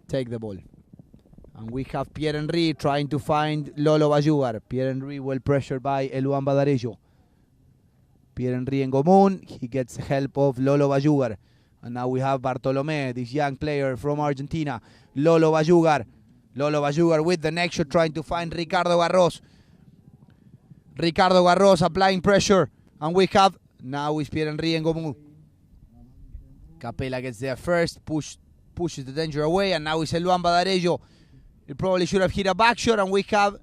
take the ball. And we have Pierre-Henry trying to find Lolo Bayugar. Pierre-Henry well pressured by Eluan Badarejo. Pierre-Henry Ngomún, he gets help of Lolo Bayugar. And now we have Bartolomé, this young player from Argentina. Lolo Bayugar. Lolo Bayugar with the next shot trying to find Ricardo Garros. Ricardo Garros applying pressure. And we have, now is Pierre-Henry Ngomún. Capela gets there first, pushes the danger away, and now it's Eluan Badarejo. He probably should have hit a back shot, and we have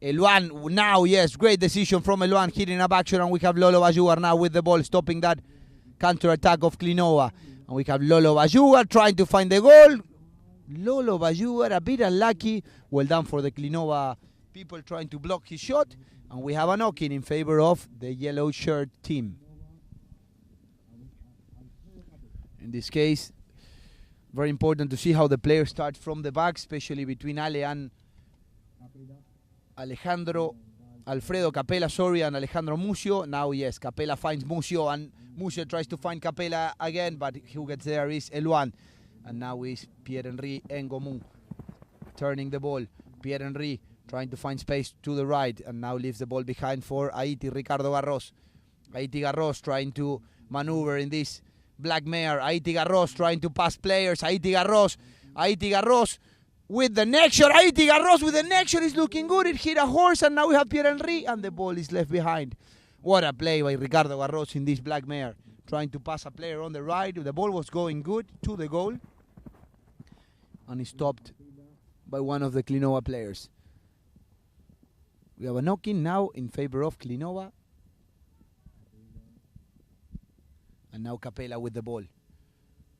Eluan now, yes, great decision from Eluan, hitting a back shot, and we have Lolo Bayugar now with the ball, stopping that counter-attack of Clinova. And we have Lolo Bayugar trying to find the goal. Lolo Bayugar a bit unlucky. Well done for the Clinova people trying to block his shot. And we have a knock-in in favor of the yellow shirt team. In this case, very important to see how the players start from the back, especially between Ale and Alfredo Capela, and Alejandro Mucio. Now, yes, Capela finds Mucio, and Mucio tries to find Capela again, but who gets there is Eluan. And now is Pierre-Henry Ngomún turning the ball. Pierre-Henry trying to find space to the right, and now leaves the ball behind for Haiti, Ricardo Garros. Haiti Garros trying to maneuver in this black mare. Haiti Garros trying to pass players. Haiti Garros with the next shot. Haiti Garros with the next shot is looking good. It hit a horse, and now we have Pierre-Henry, and the ball is left behind. What a play by Ricardo Garros in this black mare, trying to pass a player on the right. The ball was going good to the goal, and he stopped by one of the Clinova players. We have a knock-in now in favor of Clinova. And now Capela with the ball.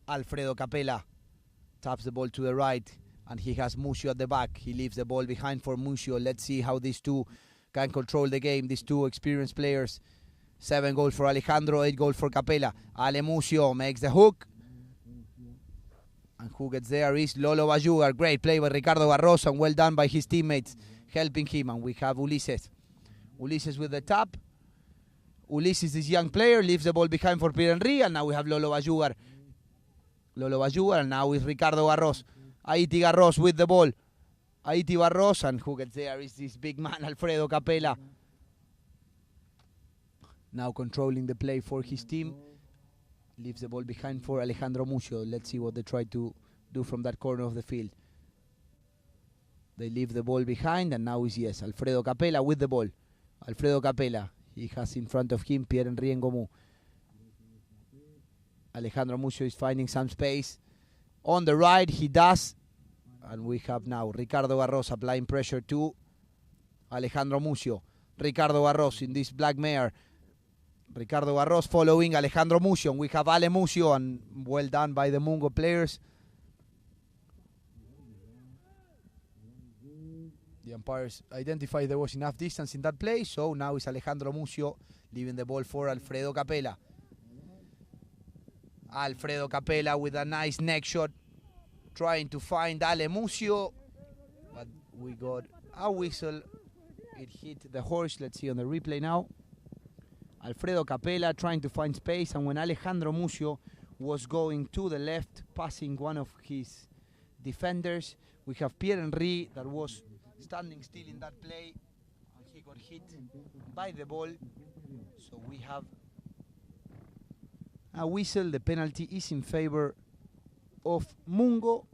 Alfredo Capela taps the ball to the right, and he has Mucio at the back. He leaves the ball behind for Mucio. Let's see how these two can control the game, these two experienced players. 7 goals for Alejandro, 8 goals for Capela. Ale Mucio makes the hook. And who gets there is Lolo Bayugar. Great play by Ricardo Garros, and well done by his teammates helping him. And we have Ulises. Ulises with the tap. Ulises, this young player, leaves the ball behind for Pierre-Henry, and now we have Lolo Bayugar. Lolo Bayugar, and now is Ricardo Garros. Haiti Garros with the ball. Haiti Garros, and who gets there is this big man, Alfredo Capela. Now controlling the play for his team. Leaves the ball behind for Alejandro Mucio. Let's see what they try to do from that corner of the field. They leave the ball behind, and now is, yes, Alfredo Capela with the ball. Alfredo Capela. He has in front of him Pierre-Henry Ngomún. Alejandro Mucio is finding some space. On the right, he does. And we have now Ricardo Garros applying pressure to Alejandro Mucio. Ricardo Garros in this black mare. Ricardo Garros following Alejandro Mucio. We have Ale Mucio, and well done by the Mungo players. The umpires identified there was enough distance in that play, so now it's Alejandro Mucio leaving the ball for Alfredo Capela. Alfredo Capela with a nice neck shot, trying to find Ale Mucio, but we got a whistle. It hit the horse. Let's see on the replay now. Alfredo Capela trying to find space, and when Alejandro Mucio was going to the left, passing one of his defenders, we have Pierre-Henry that was standing still in that play, and he got hit by the ball. So we have a whistle. The penalty is in favor of Mungo.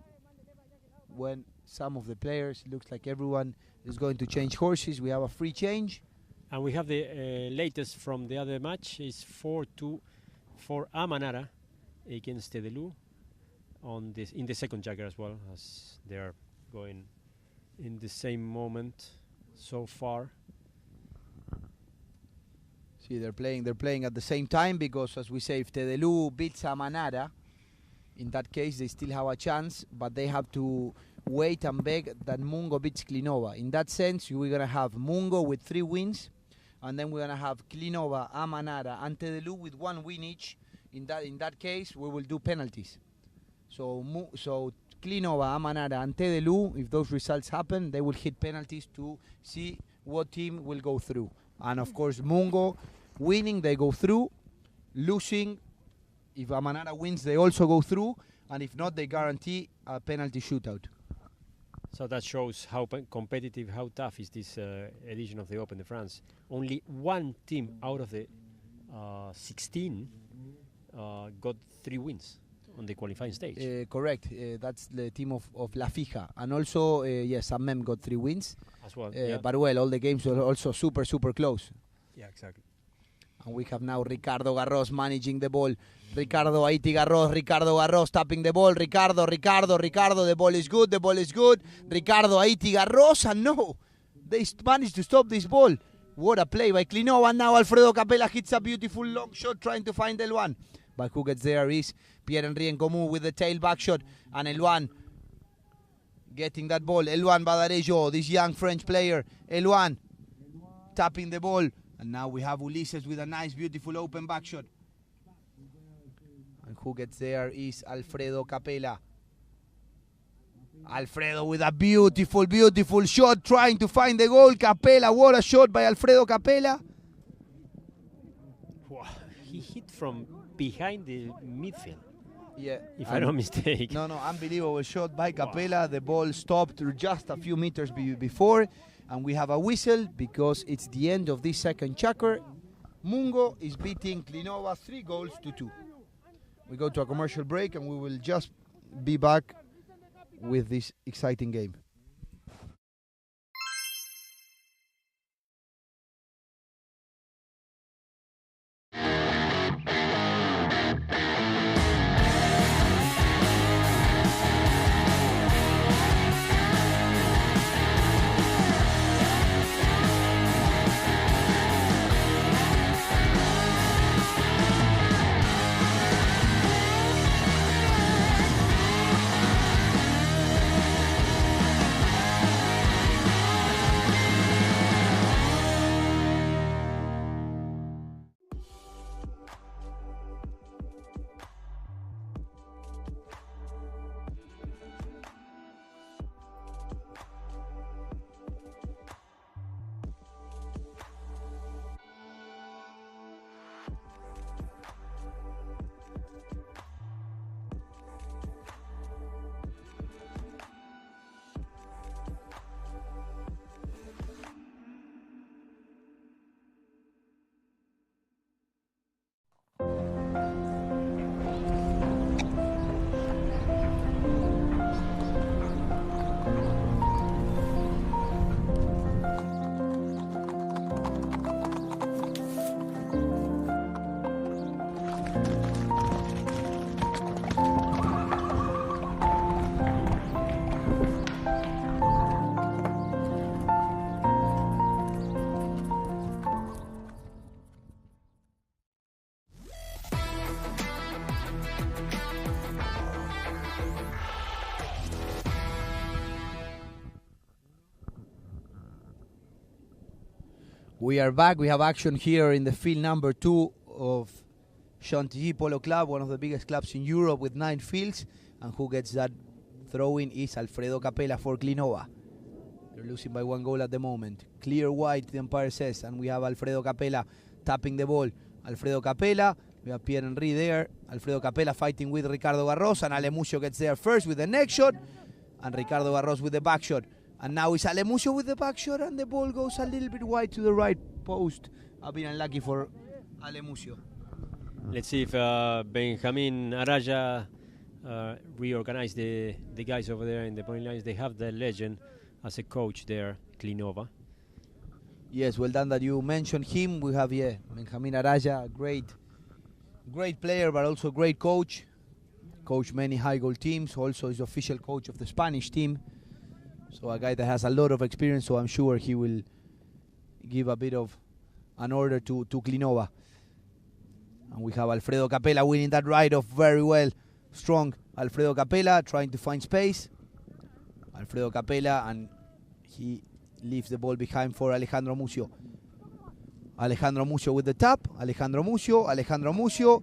When some of the players, looks like everyone is going to change horses, we have a free change. And we have the latest from the other match is 4-2 for Amanara against Tedelu on this in the second chukker as well, as they are going in the same moment so far. See, they're playing at the same time, because as we say, if Tedelu beats Amanara, in that case they still have a chance, but they have to wait and beg that Mungo beats Clinova. In that sense, we're gonna have Mungo with 3 wins, and then we're gonna have Clinova, Amanara, and Tedelu with 1 win each. In that case, we will do penalties. So Clinova, Amanara, and Tedelu, if those results happen, they will hit penalties to see what team will go through. And of course, Mungo winning, they go through. Losing, if Amanara wins, they also go through. And if not, they guarantee a penalty shootout. So that shows how competitive, how tough is this edition of the Open de France. Only one team out of the 16 got 3 wins on the qualifying stage. Correct. That's the team of La Fija. And also, yes, Mem got 3 wins. As well. But well, all the games were also super, super close. Yeah, exactly. And we have now Ricardo Garros managing the ball. Ricardo Haiti Garros, Ricardo Garros tapping the ball. Ricardo, the ball is good, the ball is good. Ricardo Haiti Garros, and no, they managed to stop this ball. What a play by Clinova, and now Alfredo Capella hits a beautiful long shot trying to find L1. But who gets there is Pierre-Henri Nkomu with the tail back shot, and L1 getting that ball. L1 Badarejo, this young French player. L1 tapping the ball. And now we have Ulises with a nice, beautiful open back shot. And who gets there is Alfredo Capella. Alfredo with a beautiful, beautiful shot, trying to find the goal. Capella, what a shot by Alfredo Capella. Wow. He hit from behind the midfield. Yeah. If I'm not mistaken. No, unbelievable shot by Capella. Wow. The ball stopped just a few meters before. And we have a whistle because it's the end of this second chukker. Mungo is beating Clinova 3-2. We go to a commercial break and we will just be back with this exciting game. We are back. We have action here in the field number 2 of Chantilly Polo Club, one of the biggest clubs in Europe with 9 fields. And who gets that throw-in is Alfredo Capella for Clinova. They're losing by 1 goal at the moment. Clear white, the umpire says. And we have Alfredo Capella tapping the ball. Alfredo Capella, we have Pierre-Henri there. Alfredo Capella fighting with Ricardo Garros. And Alemucio gets there first with the neck shot. And Ricardo Garros with the back shot. And now it's Alemucio with the back shot, and the ball goes a little bit wide to the right post. I've been unlucky for Alemucio. Let's see if Benjamin Araya reorganize the guys over there in the point lines. They have the legend as a coach there, Clinova. Yes, well done that you mentioned him. We have, Benjamin Araya, great player, but also great coach. Coached many high goal teams, also is official coach of the Spanish team. So a guy that has a lot of experience, so I'm sure he will give a bit of an order to Clinova. And we have Alfredo Capella winning that ride-off very well. Strong Alfredo Capella trying to find space. Alfredo Capella, and he leaves the ball behind for Alejandro Mucio. Alejandro Mucio with the tap. Alejandro Mucio.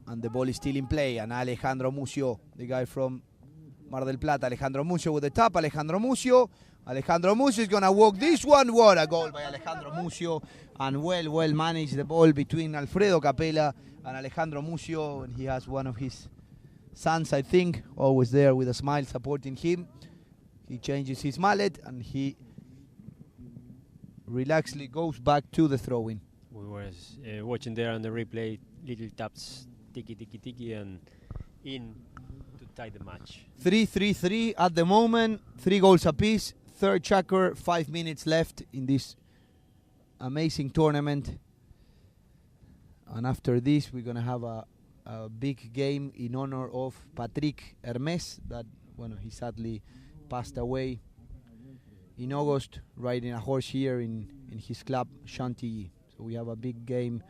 And the ball is still in play. And Alejandro Mucio, the guy from Mar del Plata. Alejandro Mucio with the tap. Alejandro Mucio is going to walk this one. What a goal by Alejandro Mucio. And well managed the ball between Alfredo Capella and Alejandro Mucio. And he has one of his Sans, I think, always there with a smile supporting him. He changes his mallet and he relaxedly goes back to the throw-in. We were watching there on the replay, little taps, tiki tiki tiki, and in to tie the match. 3-3-3 at the moment, 3 goals apiece. Third chukker, 5 minutes left in this amazing tournament. And after this, we're going to have a big game in honor of Patrick Hermes, that he sadly passed away in August, riding a horse here in his club, Chantilly. So we have a big game,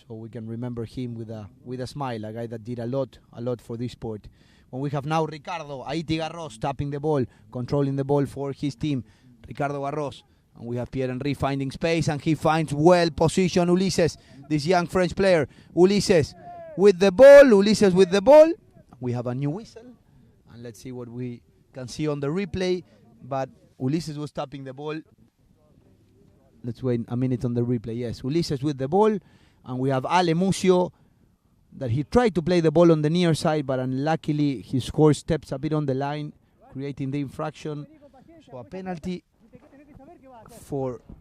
so we can remember him with a smile, a guy that did a lot for this sport. When we have now Ricardo Haiti Garros tapping the ball, controlling the ball for his team, Ricardo Garros. And we have Pierre-Henri finding space, and he finds well-positioned Ulises, this young French player. Ulises with the ball. We have a new whistle, and let's see what we can see on the replay. But Ulises was tapping the ball. Let's wait a minute on the replay. Yes, Ulises with the ball, and we have Ale Mucio, that he tried to play the ball on the near side, but unluckily his score steps a bit on the line, creating the infraction. So a penalty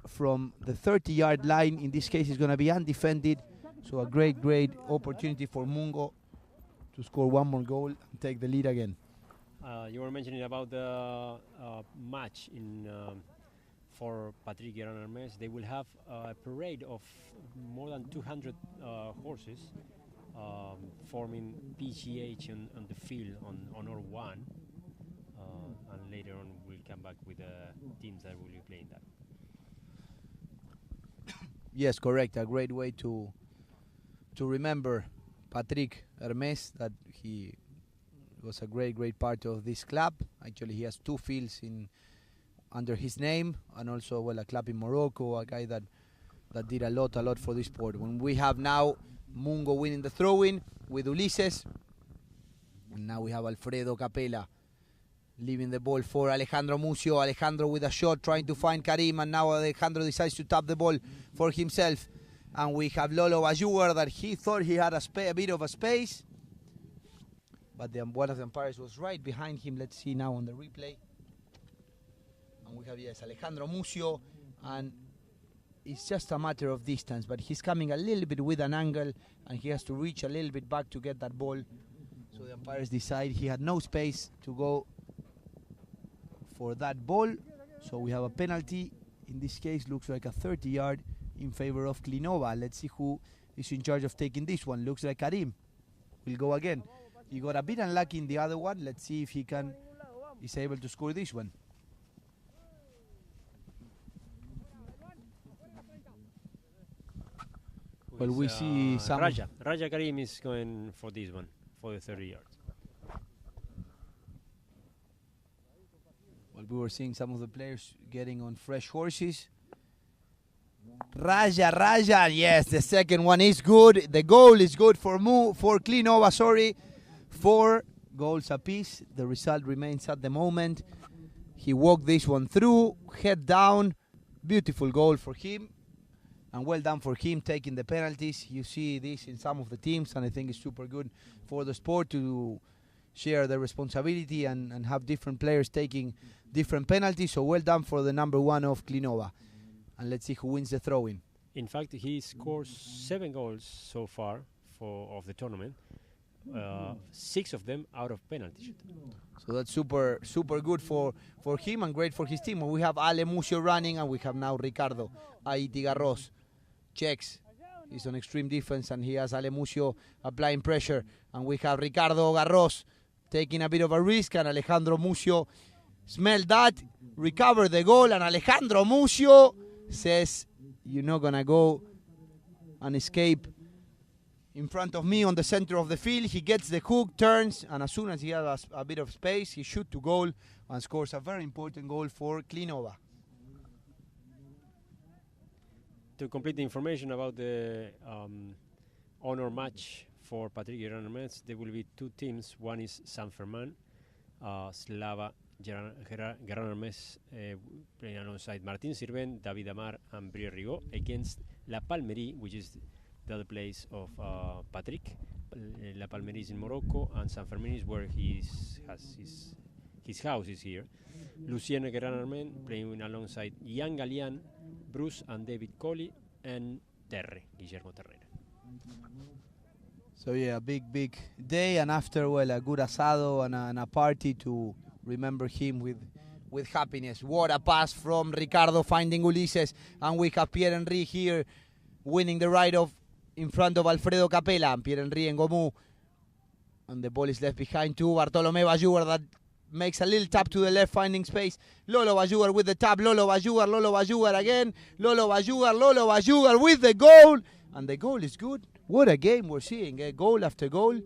from the 30-yard line. In this case, is going to be undefended. So a great opportunity for Mungo to score one more goal and take the lead again. You were mentioning about the match for Patrick Hermes. They will have a parade of more than 200 horses forming PGH on the field on Honor 1. And later on, we'll come back with the teams that will be playing that. Yes, correct. A great way to remember Patrick Hermes, that he was a great part of this club. Actually, he has 2 fields under his name, and also a club in Morocco. A guy that did a lot for this sport. When we have now Mungo winning the throw-in with Ulises, and now we have Alfredo Capella leaving the ball for Alejandro Mucio. Alejandro with a shot trying to find Karim, and now Alejandro decides to tap the ball for himself. And we have Lolo Bayugar, that he thought he had a bit of a space, but one of the umpires was right behind him. Let's see now on the replay. And we have, yes, Alejandro Mucio, and it's just a matter of distance, but he's coming a little bit with an angle, and he has to reach a little bit back to get that ball. So the umpires decide he had no space to go for that ball. So we have a penalty. In this case, looks like a 30-yard in favor of Clinova. Let's see who is in charge of taking this one. Looks like Karim will go again. He got a bit unlucky in the other one. Let's see if is able to score this one. Well, we see some Raja Karim is going for this one, for the 30 yards. Well, we were seeing some of the players getting on fresh horses. Raja, yes, the second one is good. The goal is good for Clinova, 4 goals apiece. The result remains at the moment. He walked this one through, head down. Beautiful goal for him. And well done for him taking the penalties. You see this in some of the teams, and I think it's super good for the sport to share the responsibility and have different players taking different penalties. So well done for the number 1 of Clinova. And let's see who wins the throw-in. In fact, he scores 7 goals so far of the tournament. 6 of them out of penalty shoot. So that's super good for him and great for his team. We have Ale Mucio running, and we have now Ricardo Haiti Garros. Checks. He's on extreme defense, and he has Ale Mucio applying pressure. And we have Ricardo Garros taking a bit of a risk, and Alejandro Mucio smelled that, recovered the goal, and Alejandro Mucio says, "You're not going to go and escape in front of me on the center of the field." He gets the hook, turns, and as soon as he has a bit of space, he shoots to goal and scores a very important goal for Clinova. To complete the information about the honor match for Patrick Hermes, there will be 2 teams. One is San Ferman, Slava Hermes playing alongside Martin Sirven, David Amar, and Brieux Rigaud, against La Palmerie, which is the other place of Patrick, La Palmeris in Morocco, and San Fermin is where his house is here. Lucien Gran Armen playing alongside Ian Gallian, Bruce and David Colley, and Guillermo Terrera. So yeah, a big day, and after, well, a good asado and a party to remember him with happiness. What a pass from Ricardo finding Ulises, and we have Pierre-Henri here winning the ride-off in front of Alfredo Capella. Pierre-Henri and Gomu, and the ball is left behind to Bartolomé Bayugar, that makes a little tap to the left, finding space. Lolo Bayugar with the tap. Lolo Bayugar again. Lolo Bayugar with the goal, and the goal is good. What a game we're seeing, goal after goal.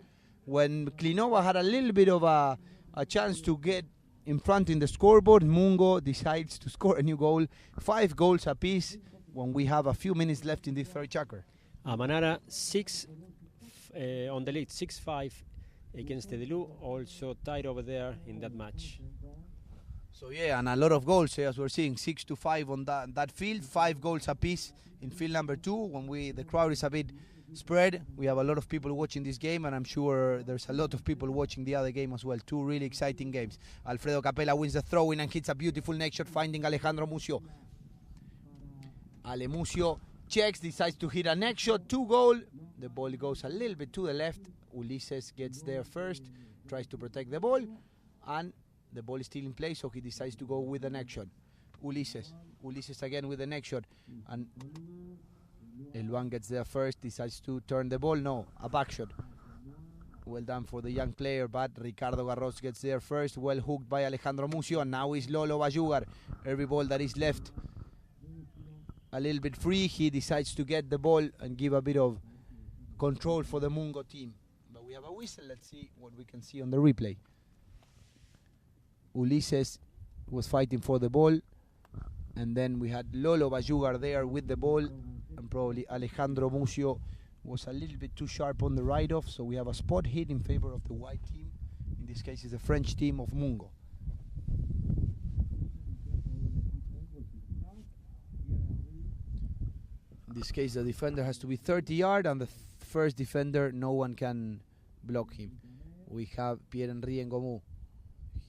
When Clinova had a little bit of a chance to get in front in the scoreboard, Mungo decides to score a new goal. 5 goals apiece when we have a few minutes left in the third chukker. Amanara 6 on the lead, 6-5 against Tedelu, also tied over there in that match. So yeah, and a lot of goals, as we're seeing, 6-5 on that field, 5 goals apiece in field number 2. When the crowd is a bit spread, we have a lot of people watching this game, and I'm sure there's a lot of people watching the other game as well. 2 really exciting games. Alfredo Capella wins the throw-in and hits a beautiful neck shot, finding Alejandro Mucio. Ale Mucio checks, decides to hit a neck shot, 2 goal. The ball goes a little bit to the left. Ulises gets there first, tries to protect the ball, and the ball is still in play, so he decides to go with the neck shot. Ulises again with the neck shot, and Eluan gets there first, decides to turn the ball. No, a back shot. Well done for the young player, but Ricardo Garros gets there first, well hooked by Alejandro Mucio, and now is Lolo Bayugar. Every ball that is left a little bit free, he decides to get the ball and give a bit of control for the Mungo team. But we have a whistle. Let's see what we can see on the replay. Ulises was fighting for the ball, and then we had Lolo Bayugar there with the ball, and probably Alejandro Mucio was a little bit too sharp on the write-off, so we have a spot hit in favor of the white team. In this case, it's the French team of Mungo. In this case, the defender has to be 30 yards, and the first defender, no one can block him. We have Pierre-Henri and Gomu.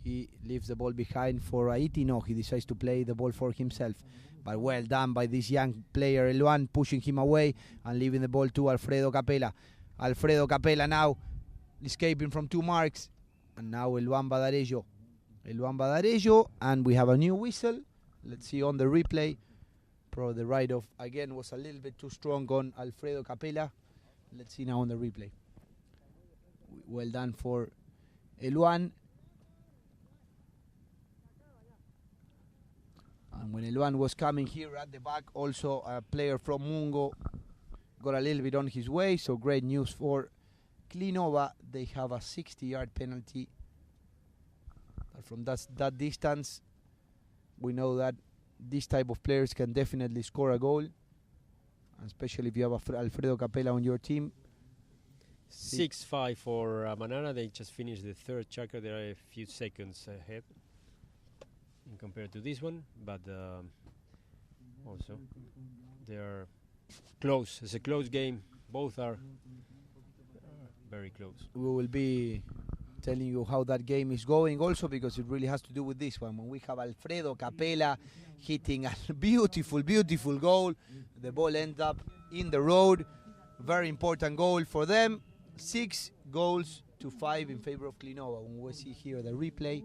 He leaves the ball behind for Haiti. No, he decides to play the ball for himself. But well done by this young player, Eluan, pushing him away and leaving the ball to Alfredo Capella. Alfredo Capella now escaping from 2 marks. And now Eluan Badarejo. And we have a new whistle. Let's see on the replay. Probably the write-off again was a little bit too strong on Alfredo Capella. Let's see now on the replay. Well done for Eluan. And when Eluan was coming here at the back, also a player from Mungo got a little bit on his way. So great news for Clinova. They have a 60-yard penalty. But from that distance, we know that these type of players can definitely score a goal, especially if you have Alfredo Capella on your team. 6-5 for Manara. They just finished the third chukker. They are a few seconds ahead in compared to this one, but also they are close. It's a close game. Both are very close. We will be telling you how that game is going also, because it really has to do with this one. When we have Alfredo Capella hitting a beautiful goal, the ball ends up in the road. Very important goal for them. 6 goals to 5 in favor of Clinova. When we see here the replay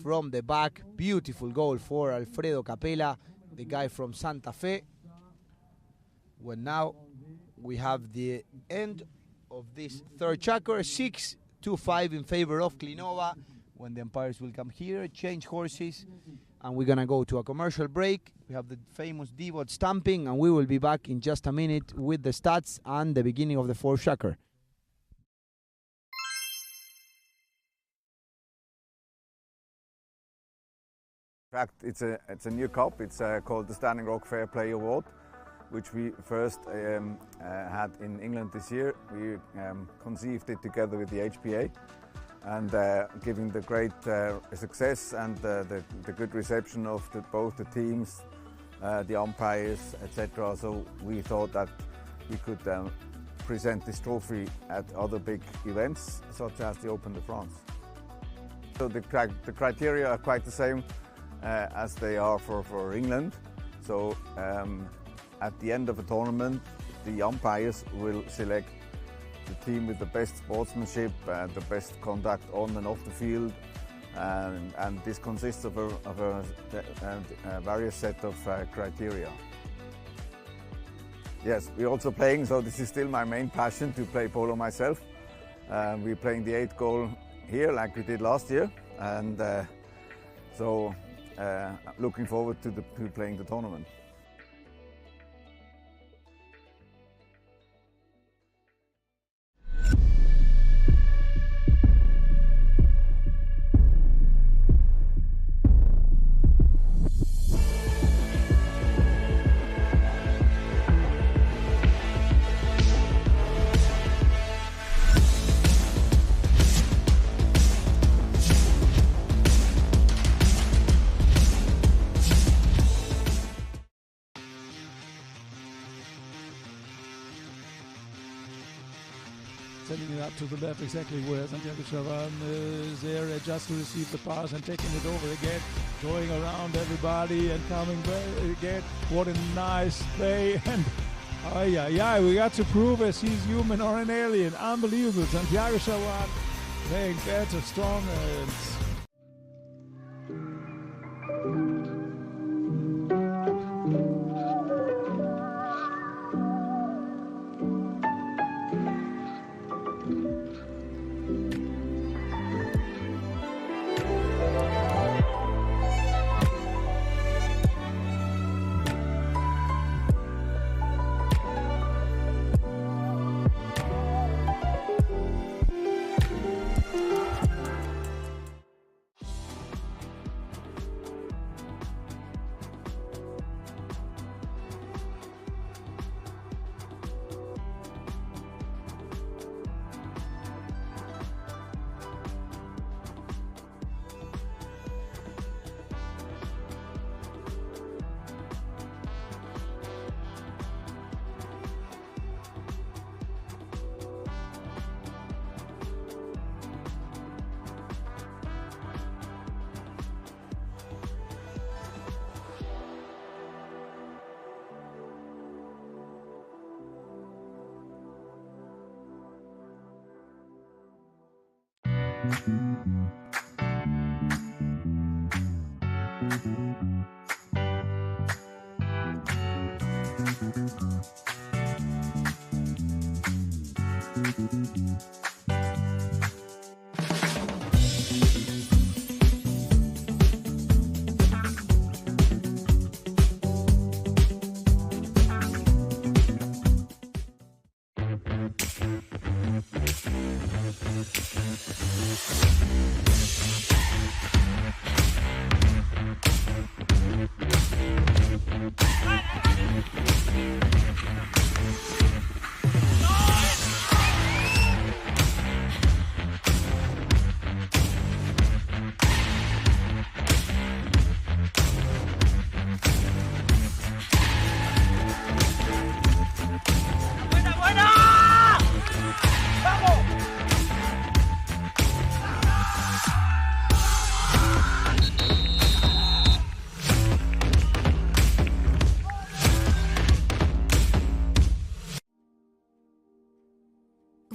from the back, beautiful goal for Alfredo Capella, the guy from Santa Fe. Well, now we have the end of this third chukker, 6-5 in favor of Clinova. When the umpires will come here, change horses, and we're gonna go to a commercial break. We have the famous D-bot stamping, and we will be back in just a minute with the stats and the beginning of the fourth chukker. In fact, it's a new cup. It's called the Standing Rock Fair Play Award, which we first had in England this year. We conceived it together with the HPA, and giving the great success and the good reception of both the teams, the umpires, etc. So we thought that we could present this trophy at other big events, such as the Open de France. So the criteria are quite the same as they are for England. So at the end of a tournament, the umpires will select the team with the best sportsmanship and the best conduct on and off the field, and this consists of a various set of criteria. Yes, we're also playing, so this is still my main passion to play polo myself. We're playing the 8th goal here like we did last year, and so looking forward to playing the tournament. Sending it up to the left, exactly where Santiago Chavan is there just to receive the pass and taking it over again, going around everybody and coming back again. What a nice play. And we got to prove if he's human or an alien. Unbelievable. Santiago Chavan playing better, stronger.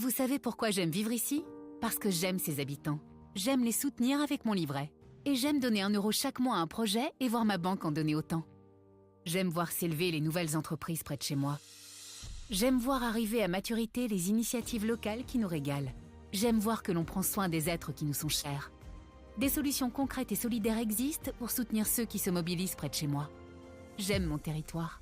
Vous savez pourquoi j'aime vivre ici? Parce que j'aime ses habitants. J'aime les soutenir avec mon livret. Et j'aime donner 1 euro chaque mois à un projet et voir ma banque en donner autant. J'aime voir s'élever les nouvelles entreprises près de chez moi. J'aime voir arriver à maturité les initiatives locales qui nous régalent. J'aime voir que l'on prend soin des êtres qui nous sont chers. Des solutions concrètes et solidaires existent pour soutenir ceux qui se mobilisent près de chez moi. J'aime mon territoire.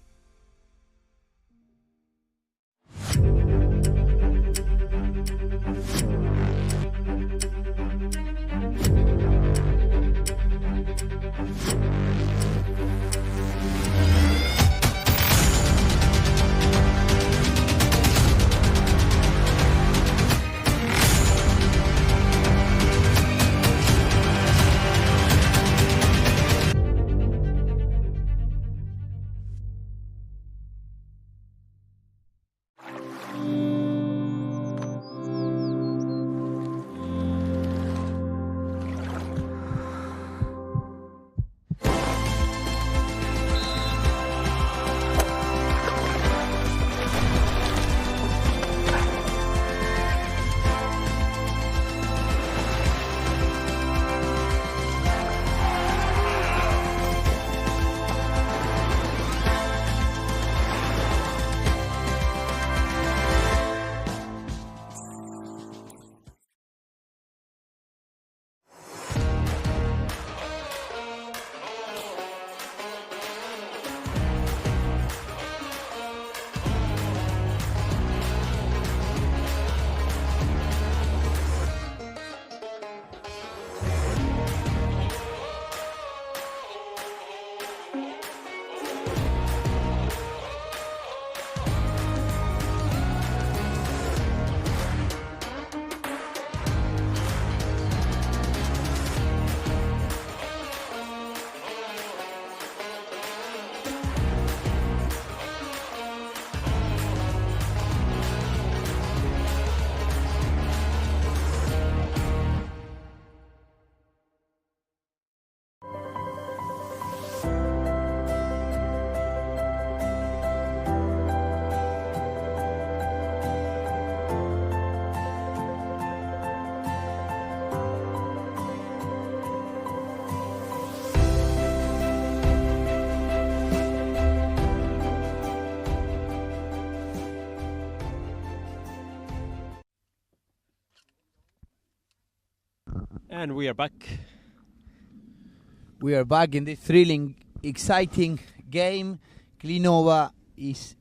And we are back. We are back in this thrilling, exciting game. Clinova is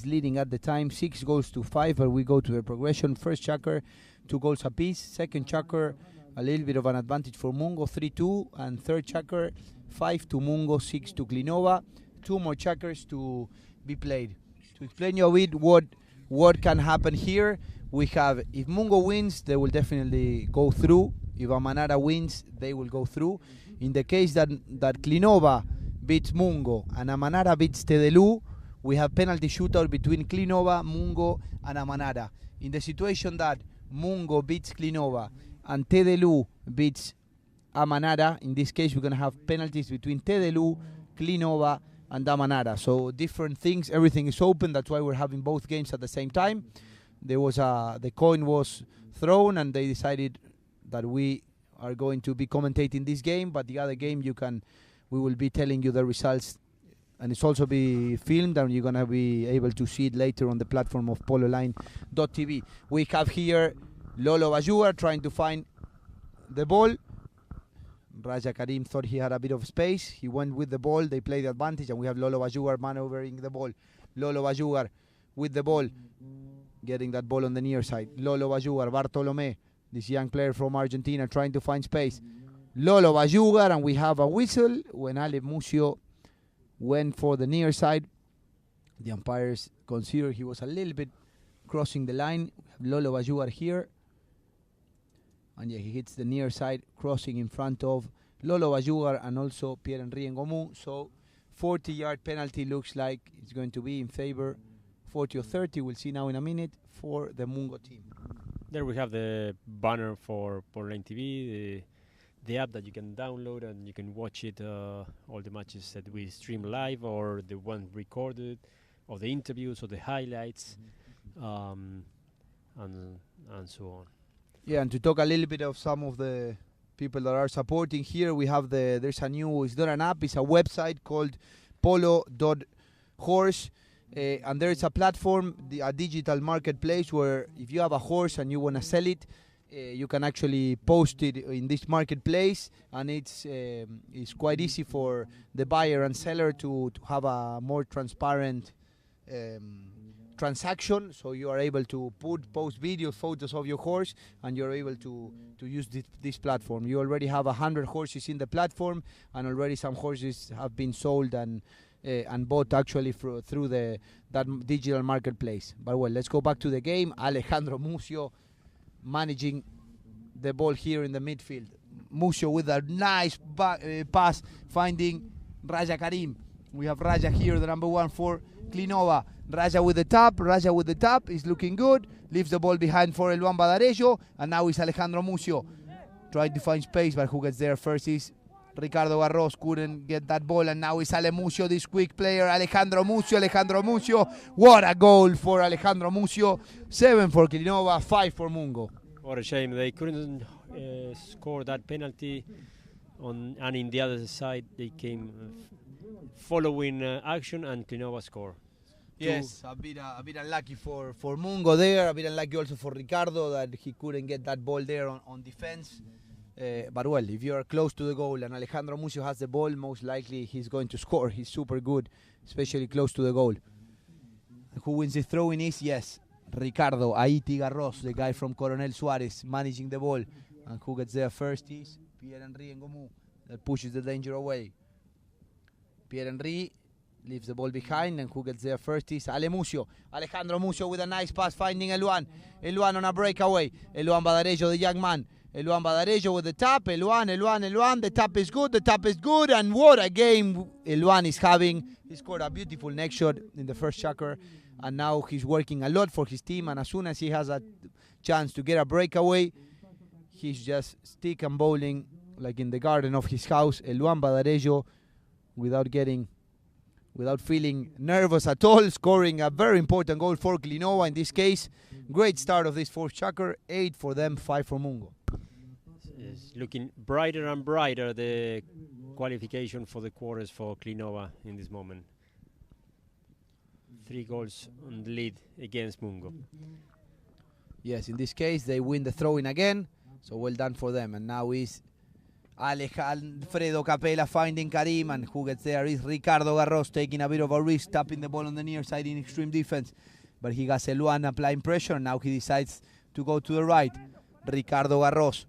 leading at the time 6-5, but we go to the progression. First chukker, 2 goals apiece. Second chukker, a little bit of an advantage for Mungo, 3-2. And third chukker, 5 to Mungo, 6 to Clinova. 2 more chukkers to be played. To explain you a bit what can happen here, we have, if Mungo wins, they will definitely go through. If Amanara wins, they will go through. In the case that Clinova beats Mungo and Amanara beats Tedelu, we have penalty shootout between Clinova, Mungo, and Amanara. In the situation that Mungo beats Clinova and Tedelu beats Amanara, in this case we're going to have penalties between Tedelu, Clinova, and Amanara. So different things, everything is open, that's why we're having both games at the same time. There was the coin was thrown and they decided that we are going to be commentating this game, but the other game we will be telling you the results, and it's also be filmed and you're going to be able to see it later on the platform of pololine.tv. We have here Lolo Bayugar trying to find the ball. Raja Karim thought he had a bit of space. He went with the ball. They played the advantage, and we have Lolo Bayugar maneuvering the ball. Lolo Bayugar with the ball, getting that ball on the near side. Lolo Bayugar, Bartolomé, this young player from Argentina trying to find space. Lolo Bayugar, and we have a whistle when Ale Mucio went for the near side. The umpires consider he was a little bit crossing the line. We have Lolo Bayugar here. And yeah, he hits the near side, crossing in front of Lolo Bayugar and also Pierre-Henri Ngomu. So 40-yard penalty looks like it's going to be in favor, 40 or 30, we'll see now in a minute, for the Mungo team. There we have the banner for Pololine TV, the app that you can download and you can watch it, all the matches that we stream live or the one recorded, or the interviews or the highlights, and so on. Yeah, and to talk a little bit of some of the people that are supporting here, we have there's a new, it's not an app, it's a website called polo.horse. And there is a platform, a digital marketplace, where if you have a horse and you want to sell it, you can actually post it in this marketplace, and it's quite easy for the buyer and seller to have a more transparent transaction. So you are able to post videos, photos of your horse, and you're able to use this platform. You already have 100 horses in the platform, and already some horses have been sold and bought actually through that digital marketplace. But well, let's go back to the game. Alejandro Mucio managing the ball here in the midfield. Mucio with a nice pass, finding Raja Karim. We have Raja here, the number 1 for Clinova. Raja with the tap, is looking good. Leaves the ball behind for Eluan Badarejo, and now it's Alejandro Mucio trying to find space, but who gets there first is Ricardo Barros. Couldn't get that ball, and now it's Ale Mucio, this quick player. Alejandro Mucio. What a goal for Alejandro Mucio. 7 for Clinova, 5 for Mungo. What a shame they couldn't score that penalty. And in the other side, they came following action, and Clinova score. Yes, a bit unlucky for Mungo there. A bit unlucky also for Ricardo that he couldn't get that ball there on defense. But well, if you are close to the goal and Alejandro Mucio has the ball, most likely he's going to score. He's super good, especially close to the goal. Who wins the throw-in is, yes, Ricardo Aiti Garros, the guy from Coronel Suarez, managing the ball. And who gets there first is Pierre-Henri Ngomu, that pushes the danger away. Pierre-Henri leaves the ball behind, and who gets there first is Ale Mucio. Alejandro Mucio with a nice pass, finding Eluan. Eluan on a breakaway. Eluan Badarejo, the young man. Eluan Badarejo with the tap. Eluan. The tap is good. And what a game Eluan is having. He scored a beautiful neck shot in the first chukker, and now he's working a lot for his team. And as soon as he has a chance to get a breakaway, he's just stick and bowling like in the garden of his house. Eluan Badarejo, without feeling nervous at all, scoring a very important goal for Clinova in this case. Great start of this fourth chukker, 8 for them, 5 for Mungo. It's looking brighter and brighter, the qualification for the quarters for Clinova in this moment. 3 goals on the lead against Mungo. Yes, in this case they win the throw-in again, So well done for them. And now is Alfredo Capela finding Karim, and who gets there is Ricardo Garros taking a bit of a risk, tapping the ball on the near side in extreme defense. But he got Eluan applying pressure, and now he decides to go to the right. Ricardo Garros.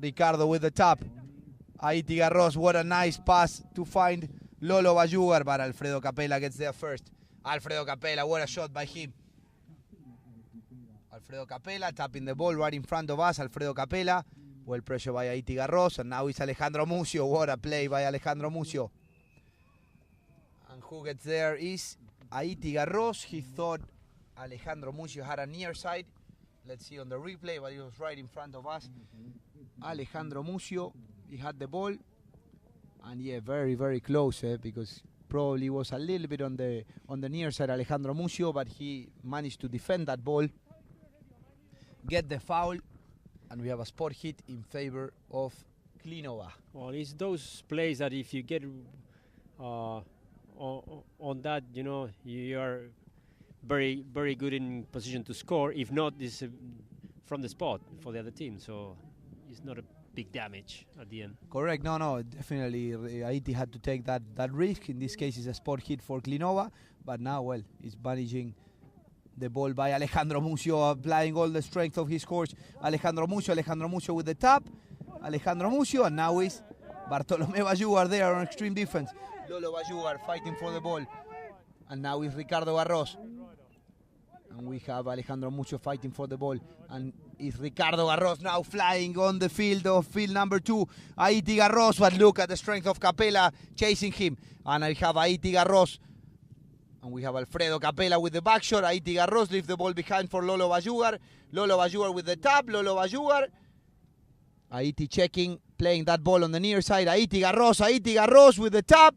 Ricardo with the tap. Haiti Garros, what a nice pass to find Lolo Bayugar, but Alfredo Capela gets there first. Alfredo Capela, what a shot by him. Alfredo Capela tapping the ball right in front of us. Alfredo Capela. Well pressure by Haiti Garros, and now it's Alejandro Mucio. What a play by Alejandro Mucio. And who gets there is Haiti Garros. He thought Alejandro Mucio had a near side. Let's see on the replay, but it was right in front of us. Alejandro Mucio, he had the ball. And yeah, very, very close, because probably was a little bit on the near side, Alejandro Mucio, but he managed to defend that ball, get the foul, and we have a spot hit in favor of Clinova. Well, it's those plays that if you get on that, you are very, very good in position to score. If not, this from the spot for the other team. So it's not a big damage at the end. Correct. No, definitely Haiti had to take that risk. In this case, it's a spot hit for Clinova, but now, well, it's managing the ball by Alejandro Mucio, applying all the strength of his horse. Alejandro Mucio with the tap. Alejandro Mucio, and now is Bartolomé Bayugar there on extreme defense. Lolo Bayugar fighting for the ball. And now is Ricardo Garros. And we have Alejandro Mucio fighting for the ball. And is Ricardo Garros now flying on the field of field number 2. Haiti Garros, but look at the strength of Capela chasing him. And I have Haiti Garros. And we have Alfredo Capela with the back shot. Haiti Garros leaves the ball behind for Lolo Bayugar. Lolo Bayugar with the tap. Lolo Bayugar. Haiti checking, playing that ball on the near side. Haiti Garros with the tap.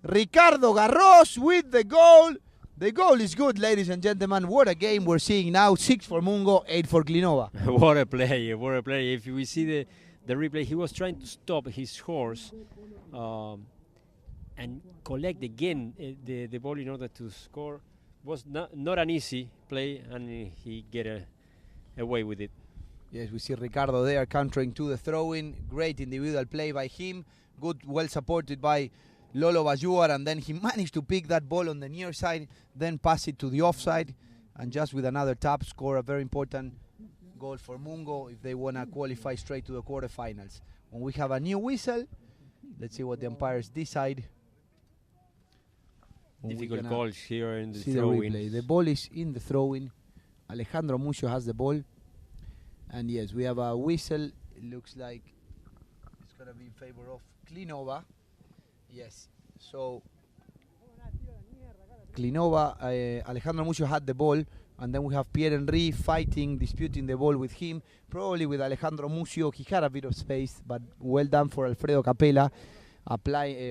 Ricardo Garros with the goal. The goal is good, ladies and gentlemen. What a game we're seeing now. 6 for Mungo, 8 for Clinova. What a play, what a play. If we see the replay, he was trying to stop his horse and collect again the ball in order to score. Was not an easy play, and he get away with it. Yes, we see Ricardo there countering to the throw-in. Great individual play by him. Good, well supported by Lolo Bayugar, and then he managed to pick that ball on the near side, then pass it to the offside, and just with another tap, score a very important goal for Mungo if they want to qualify straight to the quarterfinals. When we have a new whistle, let's see what the umpires decide. Difficult calls here in the throw-in. The ball is in the throw-in. Alejandro Mucio has the ball. And yes, we have a whistle. It looks like it's going to be in favor of Clinova. Yes, so Clinova, Alejandro Mucio had the ball, and then we have Pierre-Henri fighting, disputing the ball with him. Probably with Alejandro Mucio, he had a bit of space, but well done for Alfredo Capela,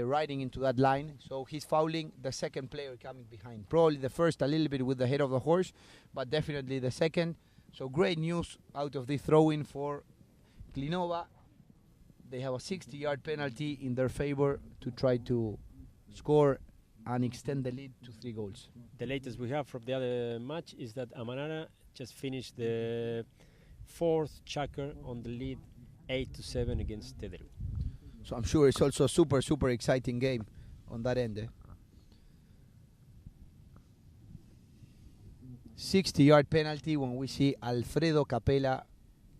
riding into that line. So he's fouling the second player coming behind. Probably the first a little bit with the head of the horse, but definitely the second. So great news out of this throw-in for Clinova. They have a 60-yard penalty in their favor to try to score and extend the lead to 3 goals. The latest we have from the other match is that Amanara just finished the 4th chukker on the lead, 8-7 against Tederu. So I'm sure it's also a super, super exciting game on that end. 60-yard penalty when we see Alfredo Capela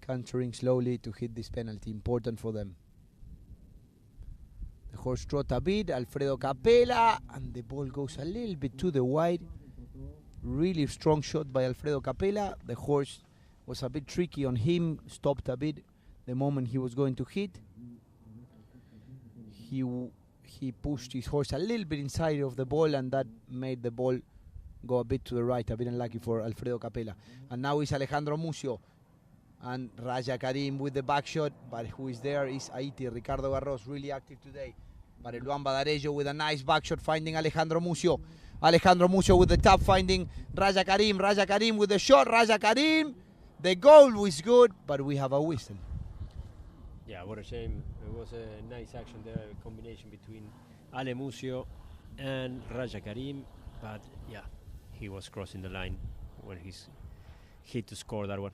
countering slowly to hit this penalty. Important for them. The horse trot a bit, Alfredo Capela, and the ball goes a little bit to the wide. Really strong shot by Alfredo Capela. The horse was a bit tricky on him, stopped a bit the moment he was going to hit. He pushed his horse a little bit inside of the ball, and that made the ball go a bit to the right, a bit unlucky for Alfredo Capela. And now it's Alejandro Mucio and Raja Karim with the back shot, but who is there is Haiti. Ricardo Garros really active today. But Luan Badarejo with a nice back shot finding Alejandro Mucio. Alejandro Mucio with the tap finding Raja Karim. Raja Karim with the shot. Raja Karim. The goal was good, but we have a whistle. Yeah, what a shame. It was a nice action there, a combination between Ale Mucio and Raja Karim, but yeah, he was crossing the line when he's hit to score that one.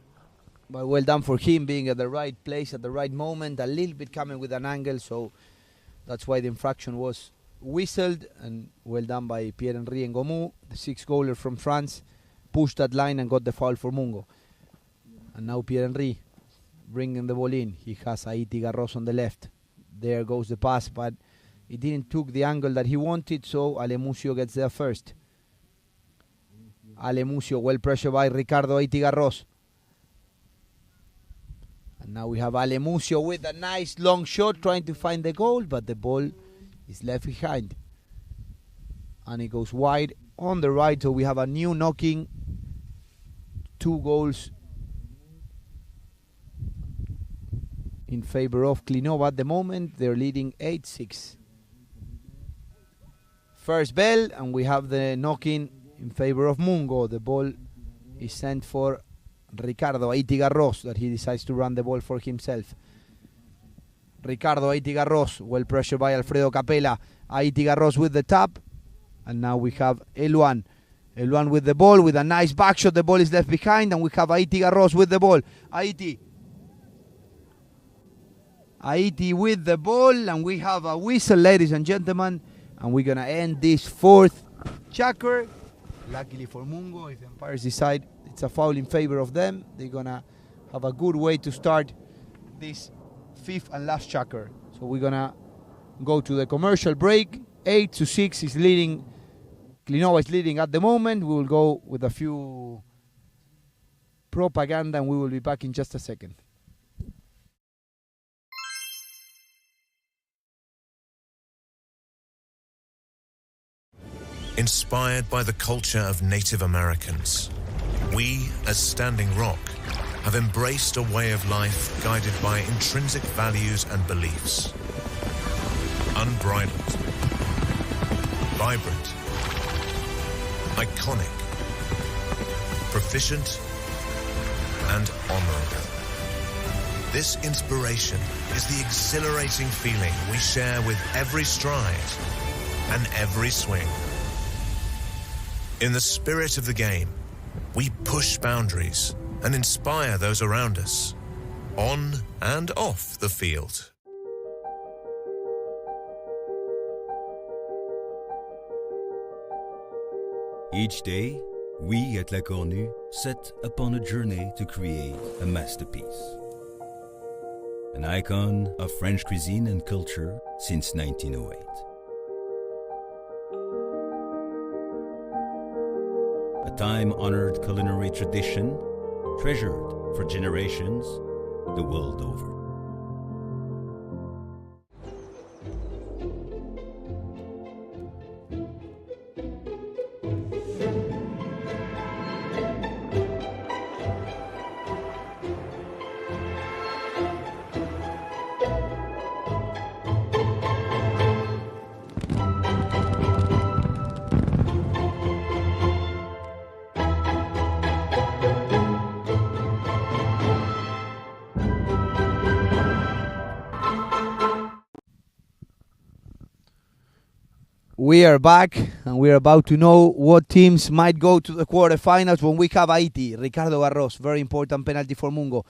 But well done for him being at the right place at the right moment, a little bit coming with an angle, so that's why the infraction was whistled, and well done by Pierre-Henri Ngomou, the 6-goaler from France, pushed that line and got the foul for Mungo. And now Pierre-Henri bringing the ball in. He has Haiti Garros on the left. There goes the pass, but it didn't took the angle that he wanted, so Alemusio gets there first. Alemusio, well pressured by Ricardo Haiti Garros. And now we have Alemusio with a nice long shot trying to find the goal, but the ball is left behind. And it goes wide on the right, so we have a new knocking. 2 goals in favor of Clinova. At the moment, they're leading 8-6. First bell, and we have the knocking in favor of Mungo. The ball is sent for Ricardo Haiti Garros, that he decides to run the ball for himself. Ricardo Haiti Garros, well pressured by Alfredo Capella. Haiti Garros with the tap, and now we have Eluan. Eluan with the ball, with a nice back shot. The ball is left behind, and we have Haiti Garros with the ball. Haiti with the ball, and we have a whistle, ladies and gentlemen, and we're gonna end this 4th chukker. Luckily for Mungo, if the umpires decide it's a foul in favor of them, they're gonna have a good way to start this 5th and last chukker. So we're gonna go to the commercial break. 8-6 is leading. Clinova is leading at the moment. We will go with a few propaganda, and we will be back in just a second. Inspired by the culture of Native Americans, we, as Standing Rock, have embraced a way of life guided by intrinsic values and beliefs. Unbridled, vibrant, iconic, proficient, and honorable. This inspiration is the exhilarating feeling we share with every stride and every swing. In the spirit of the game, we push boundaries and inspire those around us, on and off the field. Each day, we at La Cornue set upon a journey to create a masterpiece. An icon of French cuisine and culture since 1908. A time-honored culinary tradition, treasured for generations the world over. We are back, and we're about to know what teams might go to the quarterfinals when we have Haiti. Ricardo Garros, very important penalty for Mungo.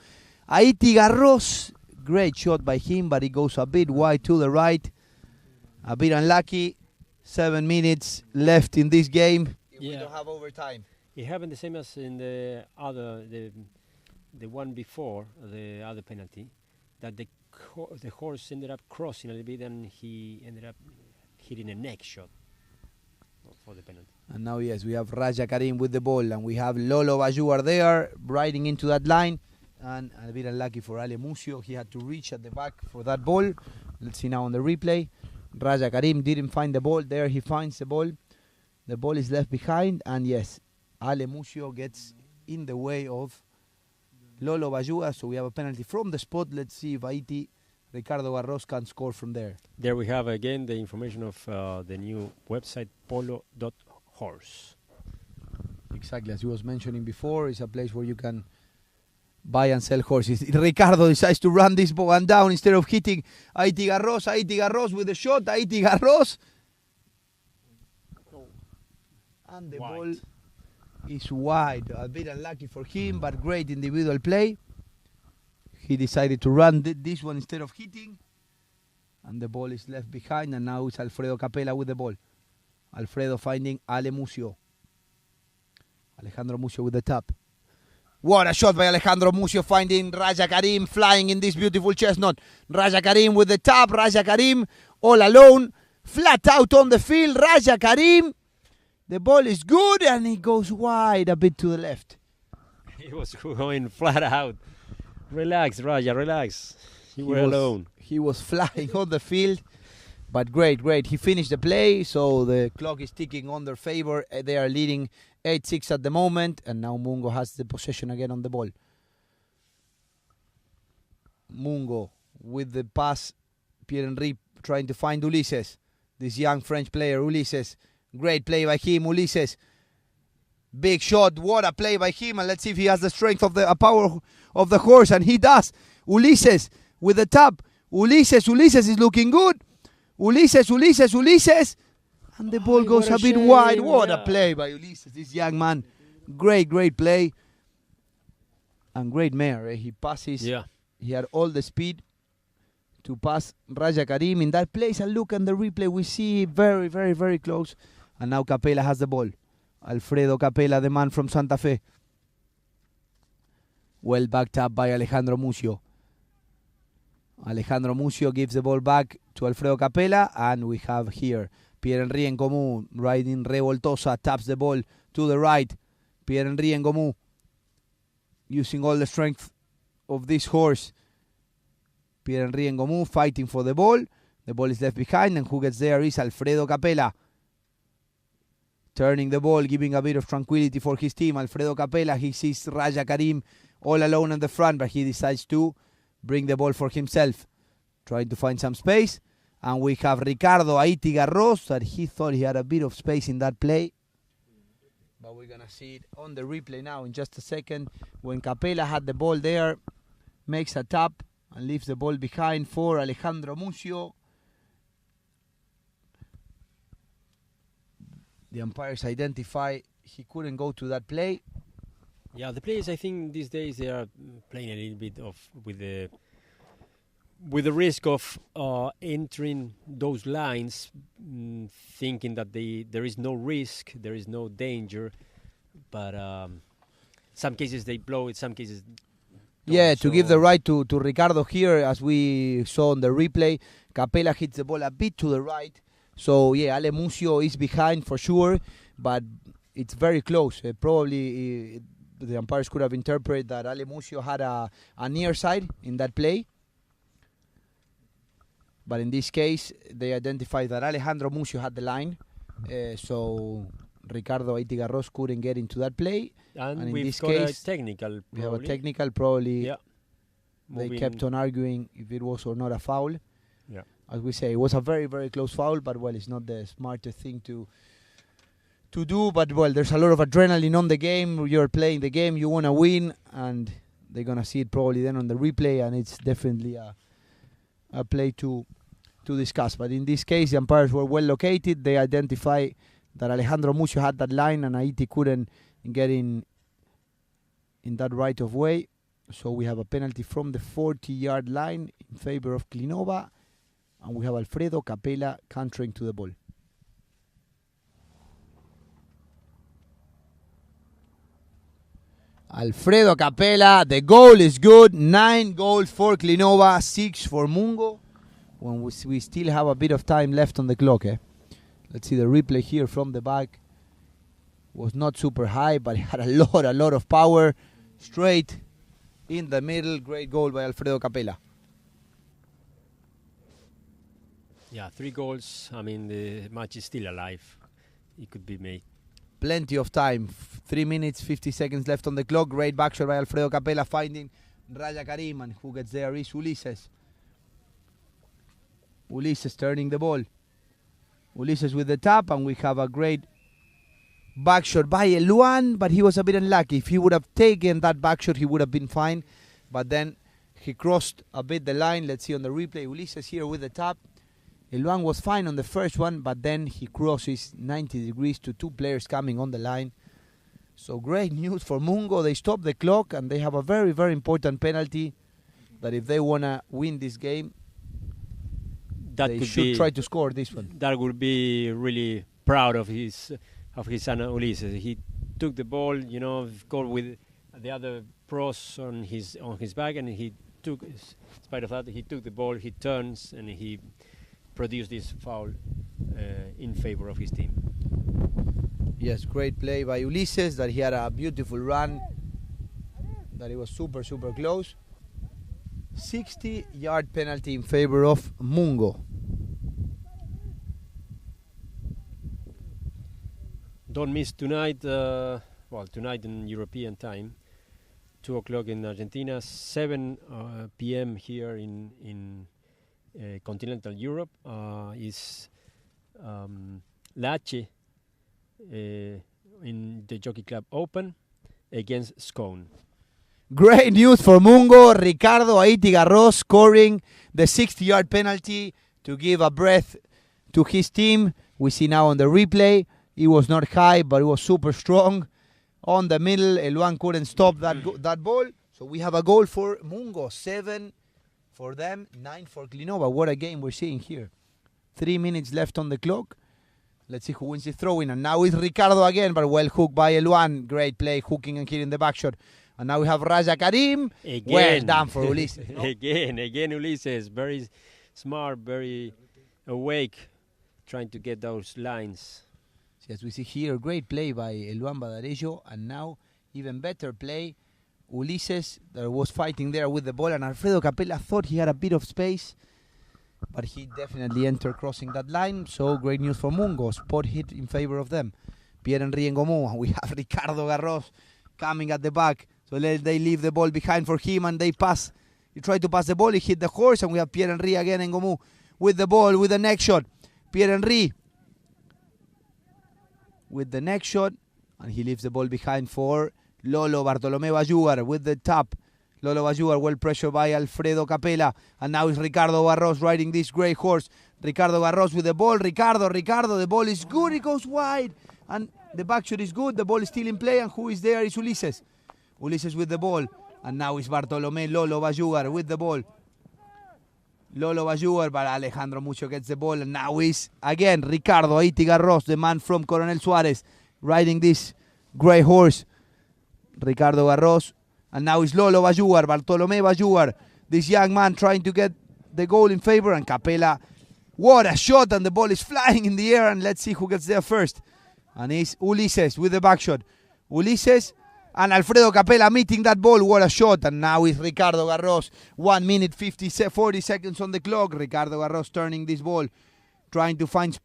Haiti Garros, great shot by him, but it goes a bit wide to the right. A bit unlucky. 7 minutes left in this game. Yeah. We don't have overtime. It happened the same as in the other, the one before, the other penalty, that the horse ended up crossing a little bit, and he ended up hitting a neck shot for the penalty. And now, yes, we have Raja Karim with the ball, and we have Lolo Bajouar there, riding into that line. And a bit unlucky for Alemusio. He had to reach at the back for that ball. Let's see now on the replay. Raja Karim didn't find the ball. There he finds the ball. The ball is left behind. And yes, Alemusio gets in the way of Lolo Bajouar. So we have a penalty from the spot. Let's see if Haiti, Ricardo Garros can score from there. There we have again the information of the new website, polo.horse. Exactly, as you was mentioning before, it's a place where you can buy and sell horses. Ricardo decides to run this ball and down instead of hitting Haiti Garros with the shot. Haiti Garros. And the ball is wide. A bit unlucky for him, but great individual play. He decided to run this one instead of hitting. And the ball is left behind, and now it's Alfredo Capella with the ball. Alfredo finding Ale Mucio. Alejandro Mucio with the tap. What a shot by Alejandro Mucio, finding Raja Karim flying in this beautiful chestnut. Raja Karim with the tap. Raja Karim all alone, flat out on the field. Raja Karim. The ball is good, and he goes wide a bit to the left. He was going flat out. Relax, Raja, relax. You were alone. He was flying on the field, but great. He finished the play, so the clock is ticking on their favor. They are leading 8-6 at the moment, and now Mungo has the possession again on the ball. Mungo with the pass. Pierre-Henri trying to find Ulises, this young French player, Ulises. Great play by him, Ulises. Big shot, what a play by him, and let's see if he has the strength of the power of the horse, and he does. Ulises with the tap. Ulises is looking good. Ulises, and the ball goes a bit wide. What a play by Ulises, this young man. Great play. And great mare. He passes. Yeah. He had all the speed to pass Raja Karim in that place. And look at the replay. We see very close. And now Capella has the ball. Alfredo Capella, the man from Santa Fe. Well backed up by Alejandro Mucio. Alejandro Mucio gives the ball back to Alfredo Capella, and we have here Pierre-Henri Ngomou riding Revoltosa, taps the ball to the right. Pierre-Henri Ngomou using all the strength of this horse. Pierre-Henri Ngomou fighting for the ball. The ball is left behind, and who gets there is Alfredo Capella. Turning the ball, giving a bit of tranquility for his team. Alfredo Capella, he sees Raja Karim all alone in the front, but he decides to bring the ball for himself, trying to find some space. And we have Ricardo Aiti Garros, that he thought he had a bit of space in that play. But we're going to see it on the replay now in just a second. When Capella had the ball there, makes a tap and leaves the ball behind for Alejandro Mucio. The umpires identify he couldn't go to that play. Yeah, the players, I think these days they are playing a little bit of with the risk of entering those lines, thinking that there is no risk, there is no danger, but some cases they blow it, some cases don't. Yeah, to give the right to Ricardo here, as we saw on the replay, Capella hits the ball a bit to the right. So yeah, Ale Mucio is behind for sure, but it's very close. Probably the umpires could have interpreted that Ale Mucio had a near side in that play. But in this case, they identified that Alejandro Mucio had the line. So Ricardo Aitigarros couldn't get into that play. And in we've this got case, a technical. we have a technical, probably. Yeah. They kept on arguing if it was or not a foul. Yeah. As we say, it was a very close foul, but well, it's not the smartest thing to do. But well, there's a lot of adrenaline on the game. You're playing the game, you want to win, and they're going to see it probably then on the replay, and it's definitely a play to discuss. But in this case, the umpires were well located. They identify that Alejandro Mucio had that line, and Aiti couldn't get in that right of way. So we have a penalty from the 40-yard line in favor of Clinova. And we have Alfredo Capella countering to the ball. Alfredo Capella, the goal is good. 9 goals for Clinova, 6 for Mungo. When we still have a bit of time left on the clock. Let's see the replay here from the back. Was not super high, but it had a lot of power. Straight in the middle. Great goal by Alfredo Capella. Yeah, 3 goals. I mean, the match is still alive. It could be made. Plenty of time. 3 minutes, 50 seconds left on the clock. Great backshot by Alfredo Capella, finding Raja Karim, and who gets there is Ulises. Ulises turning the ball. Ulises with the tap, and we have a great backshot by Eluan, but he was a bit unlucky. If he would have taken that backshot, he would have been fine. But then he crossed a bit the line. Let's see on the replay. Ulises here with the tap. Eluan was fine on the first one, but then he crosses 90 degrees to 2 players coming on the line. So great news for Mungo. They stop the clock, and they have a very important penalty that if they want to win this game, That they could should be, try to score this one. That would be really proud of his son Ulises. He took the ball, got with the other pros on his back, and he took, in spite of that, he took the ball, he turns, and he produced this foul in favor of his team. Yes, great play by Ulises, that he had a beautiful run, that it was super, super close. 60-yard penalty in favor of Mungo. Don't miss tonight, tonight in European time, 2 o'clock in Argentina, 7 p.m. here in continental Europe, is Lache in the Jockey Club Open against Scone. Great news for Mungo. Ricardo Haiti Garros scoring the 60-yard penalty to give a breath to his team. We see now on the replay, it was not high, but it was super strong. On the middle, Eluan couldn't stop that ball. So we have a goal for Mungo. 7 for them, 9 for Clinova. What a game we're seeing here. 3 minutes left on the clock. Let's see who wins the throw-in. And now it's Ricardo again, but well hooked by Eluan. Great play, hooking and hitting the back shot. And now we have Raja Karim. Again. Well done for Ulises. No? Again Ulises. Very smart, very awake, trying to get those lines. As we see here, great play by Eluan Badarejo. And now, even better play, Ulises, that was fighting there with the ball. And Alfredo Capella thought he had a bit of space, but he definitely entered crossing that line. So great news for Mungo. Spot hit in favor of them. Pierre-Henri Ngomou. And we have Ricardo Garros coming at the back. So they leave the ball behind for him, and they pass. He tried to pass the ball, he hit the horse, and we have Pierre-Henri again, Ngomou with the ball, with the next shot. Pierre-Henri with the next shot, and he leaves the ball behind for Lolo Bartolomé Bayugar with the tap. Lolo Bayugar well pressured by Alfredo Capella, and now it's Ricardo Garros riding this great horse. Ricardo Garros with the ball. Ricardo, the ball is good, it goes wide, and the back shot is good, the ball is still in play, and who is there is Ulises. Ulises with the ball, and now it's Bartolomé Lolo Bayugar with the ball. Lolo Bayugar, but Alejandro Mucho gets the ball, and now is again Ricardo Haiti Garros, the man from Coronel Suarez, riding this great horse. Ricardo Garros, and now is Lolo Bayugar, Bartolomé Bayugar, this young man trying to get the goal in favor, and Capella, what a shot, and the ball is flying in the air, and let's see who gets there first. And it's Ulises with the back shot. Ulises and Alfredo Capella meeting that ball. What a shot. And now it's Ricardo Garros. 1 minute 40 seconds on the clock. Ricardo Garros turning this ball, trying to find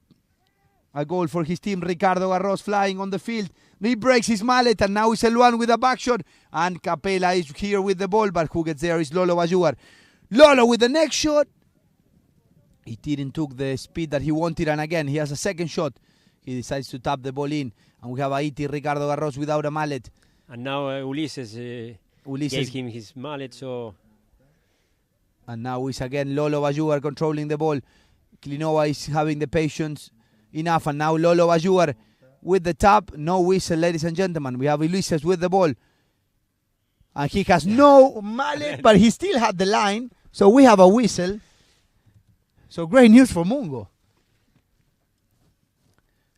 a goal for his team. Ricardo Garros flying on the field. He breaks his mallet, and now it's Eluan with a back shot. And Capella is here with the ball, but who gets there is Lolo Bayugar. Lolo with the next shot. He didn't took the speed that he wanted, and again, he has a second shot. He decides to tap the ball in, and we have Haiti Ricardo Garros without a mallet. And now Ulises gave him his mallet, so... And now it's again Lolo Bayugar controlling the ball. Clinova is having the patience enough, and now Lolo Bayugar with the tap. No whistle, ladies and gentlemen. We have Ulises with the ball. And he has no mallet, but he still had the line, so we have a whistle. So great news for Mungo.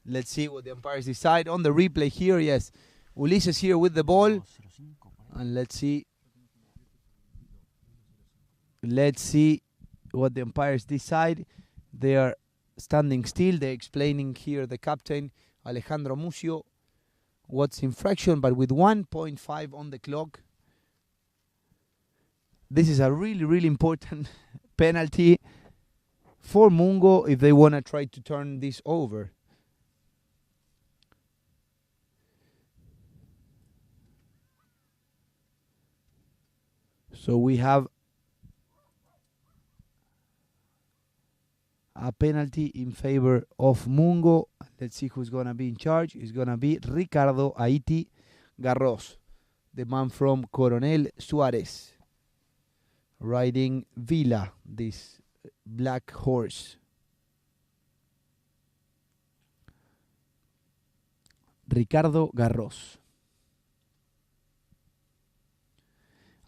Let's see what the umpires decide on the replay here. Yes, Ulises here with the ball, and let's see what the umpires decide. They are standing still. They're explaining here, the captain Alejandro Mucio, what's infraction, but with 1.5 on the clock. This is a really, really important penalty for Mungo if they want to try to turn this over. So we have a penalty in favor of Mungo. Let's see who's going to be in charge. It's going to be Ricardo Haiti Garros, the man from Coronel Suarez, riding Vila, this black horse. Ricardo Garros.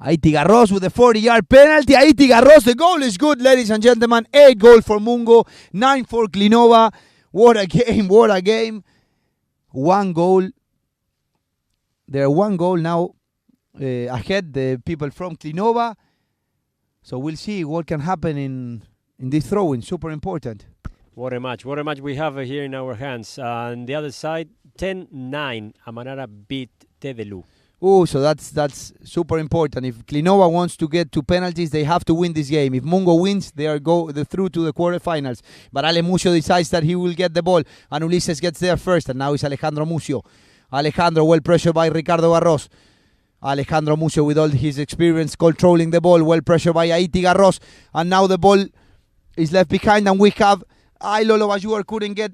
Aiti Garros with a 40-yard penalty. Aiti Garros, the goal is good, ladies and gentlemen. 8 goal for Mungo, 9 for Clinova. What a game, what a game. 1 goal. They're 1 goal now ahead, the people from Clinova. So we'll see what can happen in this throw-in. Super important. What a match we have here in our hands. On the other side, 10-9, Amanara beat Tedelu. Oh, so that's super important. If Clinova wants to get to penalties, they have to win this game. If Mungo wins, they're through to the quarterfinals. But Ale Mucio decides that he will get the ball, and Ulises gets there first, and now it's Alejandro Mucio. Alejandro well pressured by Ricardo Garros. Alejandro Mucio with all his experience controlling the ball, well pressured by Aiti Garros, and now the ball is left behind, and we have Lolo Bajugar couldn't get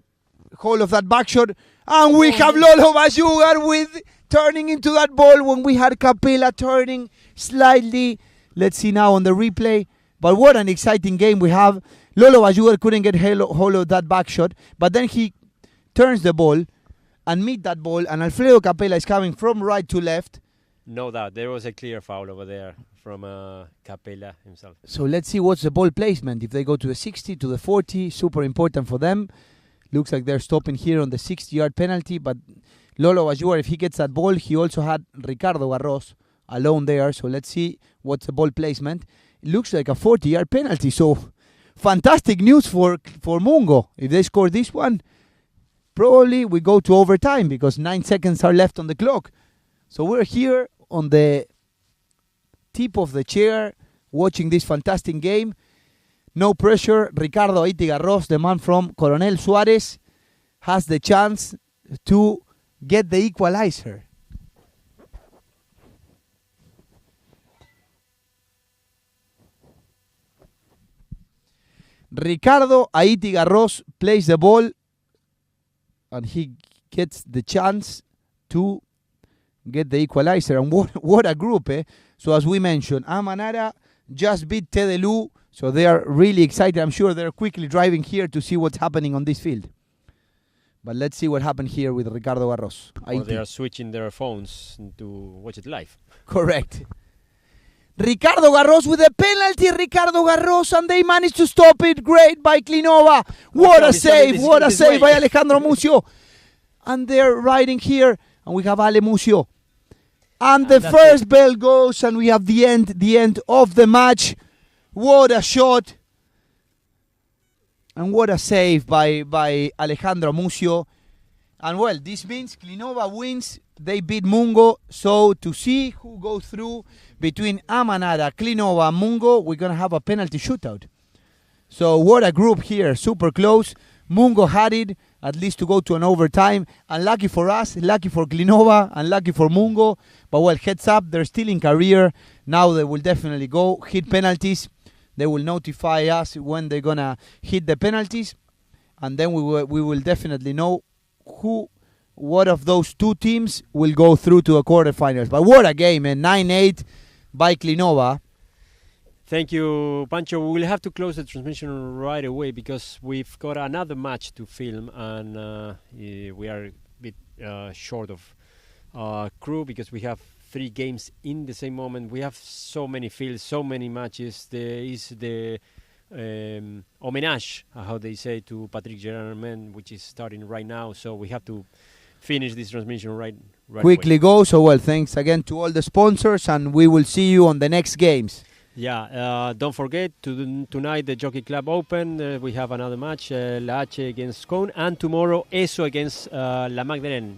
hold of that back shot, and we have Lolo Bajugar with turning into that ball when we had Capella turning slightly. Let's see now on the replay. But what an exciting game we have. Lolo Bajugar couldn't get hold of that back shot, but then he turns the ball and meet that ball, and Alfredo Capella is coming from right to left. No doubt, there was a clear foul over there from Capella himself. So let's see what's the ball placement. If they go to the 60, to the 40, super important for them. Looks like they're stopping here on the 60-yard penalty, but Lolo Bajugar, if he gets that ball, he also had Ricardo Garros alone there. So let's see what's the ball placement. It looks like a 40-yard penalty. So fantastic news for Mungo. If they score this one, probably we go to overtime because 9 seconds are left on the clock. So we're here on the tip of the chair watching this fantastic game. No pressure. Ricardo Aiti Garros, the man from Coronel Suarez, has the chance to get the equalizer. Ricardo Aiti Garros plays the ball, and he gets the chance to get the equalizer. And what a group, eh? So as we mentioned, Amanara just beat Tedelu, so they are really excited. I'm sure they're quickly driving here to see what's happening on this field. But let's see what happened here with Ricardo Garros. Or they are switching their phones to watch it live. Correct. Ricardo Garros with a penalty. Ricardo Garros, and they managed to stop it. Great by Clinova. What a save. What a save by Alejandro Mucio. And they're riding here. And we have Ale Mucio. And the first bell goes, and we have the end of the match. What a shot. And what a save by Alejandro Mucio. And well, this means Clinova wins. They beat Mungo. So to see who goes through between Amanara, Clinova, and Mungo, we're going to have a penalty shootout. So what a group here. Super close. Mungo had it, at least to go to an overtime. And lucky for us, lucky for Clinova, and lucky for Mungo. But well, heads up, they're still in career. Now they will definitely go hit penalties. They will notify us when they're going to hit the penalties. And then we will definitely know what of those two teams will go through to the quarterfinals. But what a game, man. 9-8 by Clinova. Thank you, Pancho. We will have to close the transmission right away because we've got another match to film, and we are a bit short of crew because we have 3 games in the same moment. We have so many fields, so many matches. There is the homenage, how they say, to Patrick Germain, which is starting right now. So we have to finish this transmission right quickly away. Go. So well, thanks again to all the sponsors, and we will see you on the next games. Yeah, don't forget tonight the Jockey Club Open. We have another match, La H against Scone, and tomorrow ESO against La Magdalene.